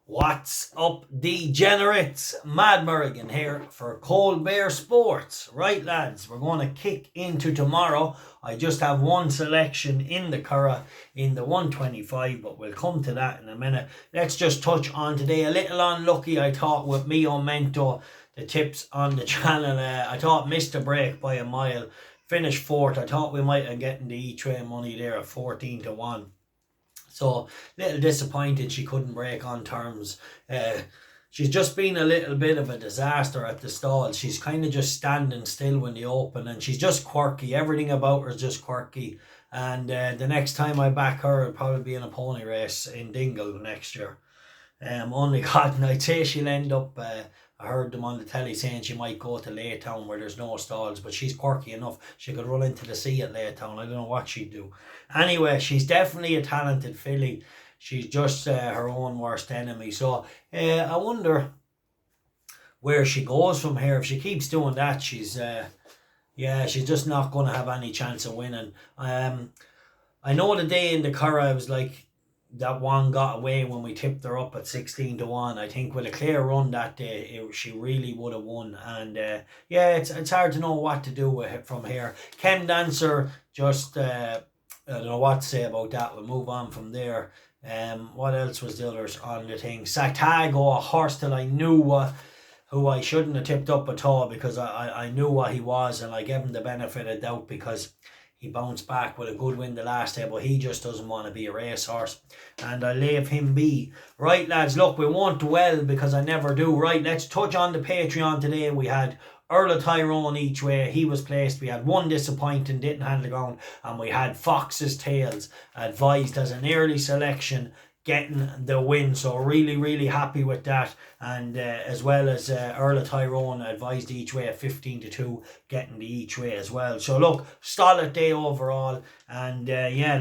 What's up, degenerates? Mad Merrigan here for Cold Bear Sports. Right, lads, we're going to kick into tomorrow. I just have one selection in the Curragh in the 125, but we'll come to that in a minute. Let's just touch on today. A little unlucky, I thought, with me on Mento. The tips on the channel, I thought missed a break by a mile. Finished fourth. I thought we might have gotten the E-Tray money there at 14-1. So, little disappointed she couldn't break on terms. She's just been a little bit of a disaster at the stalls. She's kind of just standing still when they open, and she's just quirky. Everything about her is just quirky. And the next time I back her, it'll probably be in a pony race in Dingle next year. Only God, and I'd say she'll end up. I heard them on the telly saying she might go to Laytown where there's no stalls, but she's quirky enough. She could run into the sea at Laytown. I don't know what she'd do. Anyway, she's definitely a talented filly. She's just her own worst enemy. So I wonder where she goes from here. If she keeps doing that, she's just not going to have any chance of winning. I know the day in the Curragh, I was like, that one got away when we tipped her up at 16-1. I think with a clear run that day, she really would have won. And it's hard to know what to do with it from here. Chem Dancer, just I don't know what to say about that. We'll move on from there. What else was the others on the thing? Saratoga, a horse that I knew who I shouldn't have tipped up at all, because I knew what he was, and I gave him the benefit of doubt because he bounced back with a good win the last day, but he just doesn't want to be a racehorse, and I leave him be. Right, lads, look, we won't dwell because I never do. Right, let's touch on the Patreon today. We had Earl Tyrone each way. He was placed. We had one disappointing, didn't handle the ground, and we had Fox's Tails advised as an early selection, getting the win. So really, really happy with that. And as well as Earl Tyrone advised each way at 15-2, getting the each way as well. So look, solid day overall. And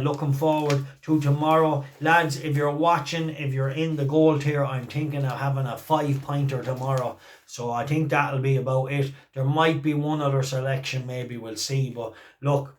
looking forward to tomorrow. Lads, if you're watching, if you're in the gold tier, I'm thinking of having a 5-pointer tomorrow. So I think that'll be about it. There might be one other selection, maybe, we'll see. But look,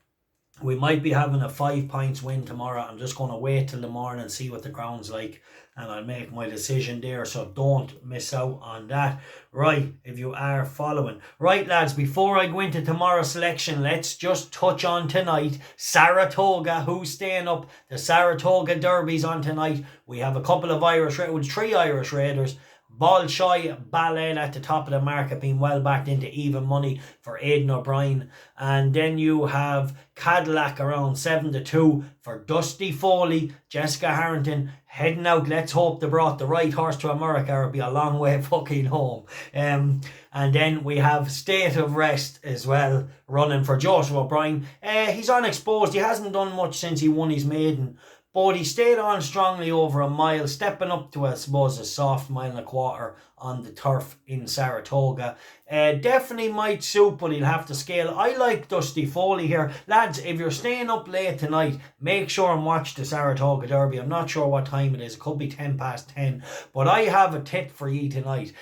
we might be having a 5 points win tomorrow. I'm just going to wait till the morning and see what the ground's like, and I'll make my decision there. So don't miss out on that. Right, if you are following. Right, lads, before I go into tomorrow's selection, let's just touch on tonight. Saratoga, who's staying up? The Saratoga Derby's on tonight. We have a couple of three Irish Raiders. Bolshoi Ballet at the top of the market, being well backed into even money for Aidan O'Brien. And then you have Cadillac around 7-2 for Dusty Foley. Jessica Harrington heading out. Let's hope they brought the right horse to America, or it'll be a long way fucking home. And then we have State of Rest as well, running for Joseph O'Brien. He's unexposed. He hasn't done much since he won his maiden, but he stayed on strongly over a mile, stepping up to, I suppose, a soft 1.25 miles on the turf in Saratoga. Definitely might suit, but he'll have to scale. I like Dusty Foley here. Lads, if you're staying up late tonight, make sure and watch the Saratoga Derby. I'm not sure what time it is. It could be 10:10. But I have a tip for you tonight.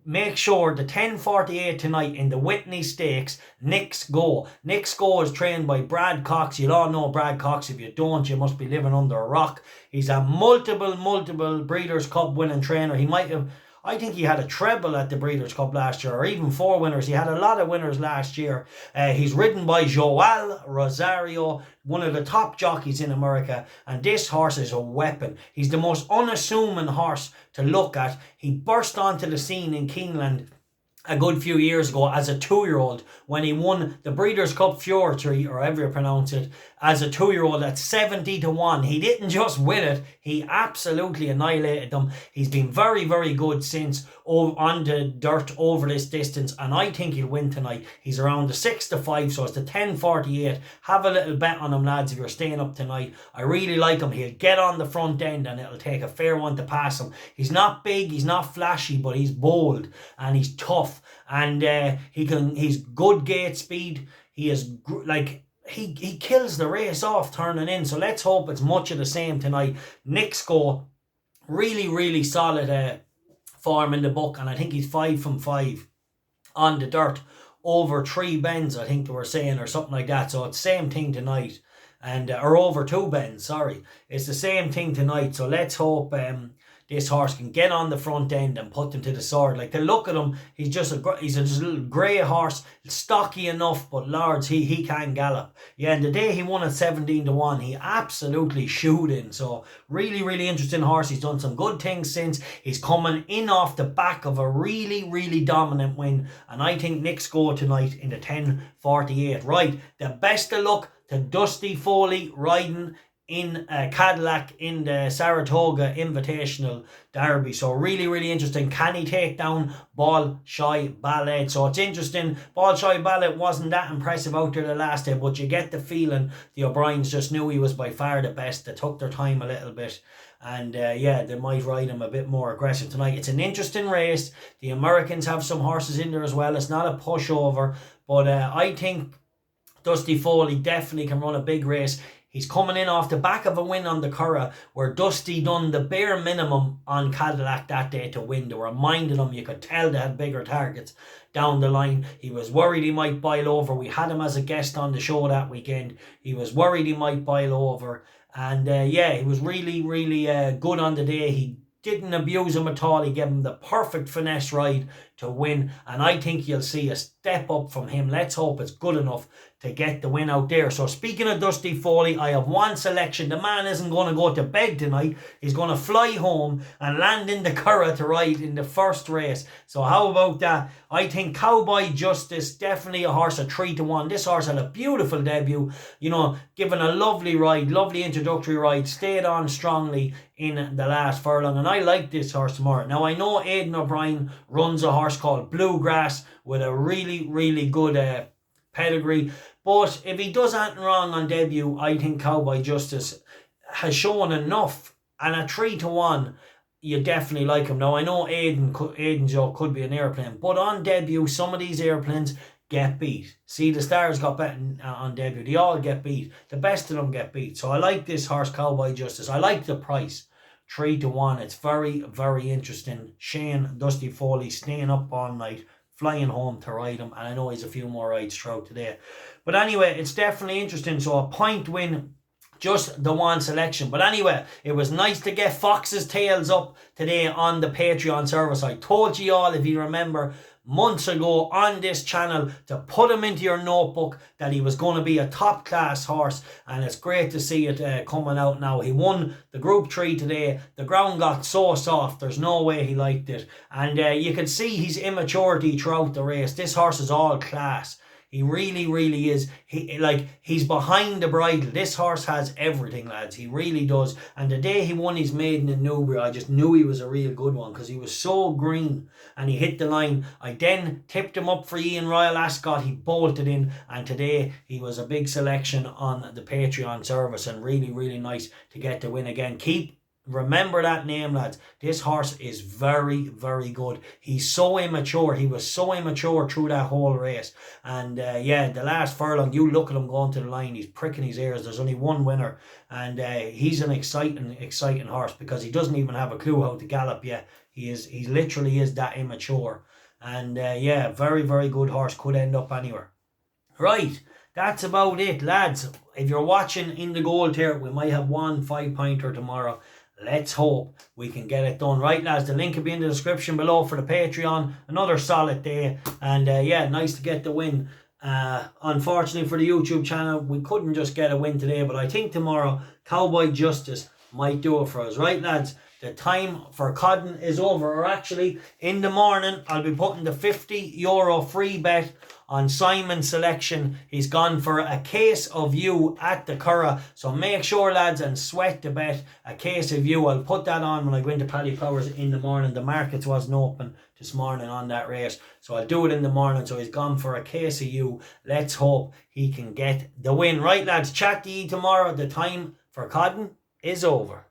Make sure the 10:48 tonight in the Whitney Stakes, Knicks Go. Knicks Go is trained by Brad Cox. You'll all know Brad Cox. If you don't, you must be living under a rock. He's a multiple Breeders' Cup winning trainer. I think he had a treble at the Breeders' Cup last year, or even 4 winners. He had a lot of winners last year. He's ridden by Joel Rosario, one of the top jockeys in America, and this horse is a weapon. He's the most unassuming horse to look at. He burst onto the scene in Keeneland a good few years ago as a 2-year-old when he won the Breeders' Cup Fury, or however you pronounce it, as a 2-year-old at 70-1. He didn't just win it, he absolutely annihilated them. He's been very, very good since on the dirt over this distance, and I think he'll win tonight. He's around the 6-5, so it's the 10:48. Have a little bet on him, lads, if you're staying up tonight. I really like him. He'll get on the front end, and it'll take a fair one to pass him. He's not big, he's not flashy, but he's bold and he's tough, and he's good gate speed. He is he kills the race off turning in. So let's hope it's much of the same tonight. Knicks Go, really, really solid form in the book, and I think he's 5 from 5 on the dirt over 3 bends, I think they were saying, or something like that. So it's the same thing tonight. and or over 2 bends, sorry. It's the same thing tonight, so let's hope this horse can get on the front end and put them to the sword. Like, to look at him, he's just a little grey horse, stocky enough, but lords, he can gallop. Yeah, and the day he won at 17-1, he absolutely shoed in. So really, really interesting horse. He's done some good things since. He's coming in off the back of a really, really dominant win, and I think Knicks Go tonight in the 10:48. Right, the best of luck to Dusty Foley riding in Cadillac in the Saratoga Invitational Derby. So really, really interesting. Can he take down Ball Shy Ballet? So it's interesting. Ball Shy Ballet wasn't that impressive out there the last day, but you get the feeling the O'Briens just knew he was by far the best. They took their time a little bit. And yeah, they might ride him a bit more aggressive tonight. It's an interesting race. The Americans have some horses in there as well. It's not a pushover. But I think Dusty Foley definitely can run a big race. He's coming in off the back of a win on the Curragh, where Dusty done the bare minimum on Cadillac that day to win. They reminded him, you could tell they had bigger targets down the line. He was worried he might boil over. We had him as a guest on the show that weekend. He was worried he might boil over. And yeah, he was really, really good on the day. He didn't abuse him at all. He gave him the perfect finesse ride to win. And I think you'll see a step up from him. Let's hope it's good enough to get the win out there. So speaking of Dusty Foley, I have one selection. The man isn't going to go to bed tonight. He's going to fly home and land in the Curragh to ride in the first race. So how about that? I think Cowboy Justice, definitely a horse at 3-1. This horse had a beautiful debut, you know, given a lovely ride, lovely introductory ride, stayed on strongly in the last furlong. And I like this horse tomorrow. Now I know Aidan O'Brien runs a horse called Bluegrass with a really, really good pedigree. But if he does anything wrong on debut, I think Cowboy Justice has shown enough. And at 3-1, you definitely like him. Now, I know Aidan Joe could be an airplane, but on debut, some of these airplanes get beat. See, the stars got better on debut. They all get beat. The best of them get beat. So I like this horse, Cowboy Justice. I like the price. 3-1. It's very, very interesting. Shane Dusty Foley staying up all night, flying home to ride him, and I know he's a few more rides throughout today. But anyway, it's definitely interesting. So a point win, just the one selection. But anyway, it was nice to get Fox's tails up today on the Patreon service. I told you all, if you remember, months ago on this channel to put him into your notebook that he was going to be a top class horse, and it's great to see it coming out now. He won the Group 3 today. The ground got so soft, there's no way he liked it, and you can see his immaturity throughout the race. This horse is all class. He really, really is. He's behind the bridle. This horse has everything, lads. He really does. And the day he won his maiden in Newbury, I just knew he was a real good one because he was so green and he hit the line. I then tipped him up for Ian Royal Ascot. He bolted in, and today he was a big selection on the Patreon service, and really, really nice to get the win again. Remember that name, lads. This horse is very, very good. He's so immature. He was so immature through that whole race. And yeah, the last furlong, you look at him going to the line. He's pricking his ears. There's only one winner. And he's an exciting horse because he doesn't even have a clue how to gallop yet. He literally is that immature. And yeah, very, very good horse. Could end up anywhere. Right. That's about it, lads. If you're watching in the gold here, we might have one 5-pointer tomorrow. Let's hope we can get it done. Right, lads, the link will be in the description below for the Patreon. Another solid day. And yeah, nice to get the win. Unfortunately for the YouTube channel, we couldn't just get a win today. But I think tomorrow, Cowboy Justice might do it for us. Right, lads, the time for Codden is over. Or actually, in the morning, I'll be putting the €50 free bet on Simon's selection. He's gone for a case of you at the Curragh. So make sure, lads, and sweat the bet. A case of you. I'll put that on when I go into Paddy Powers in the morning. The markets wasn't open this morning on that race, so I'll do it in the morning. So he's gone for a case of you. Let's hope he can get the win. Right, lads, chat to you tomorrow. The time for Codden is over.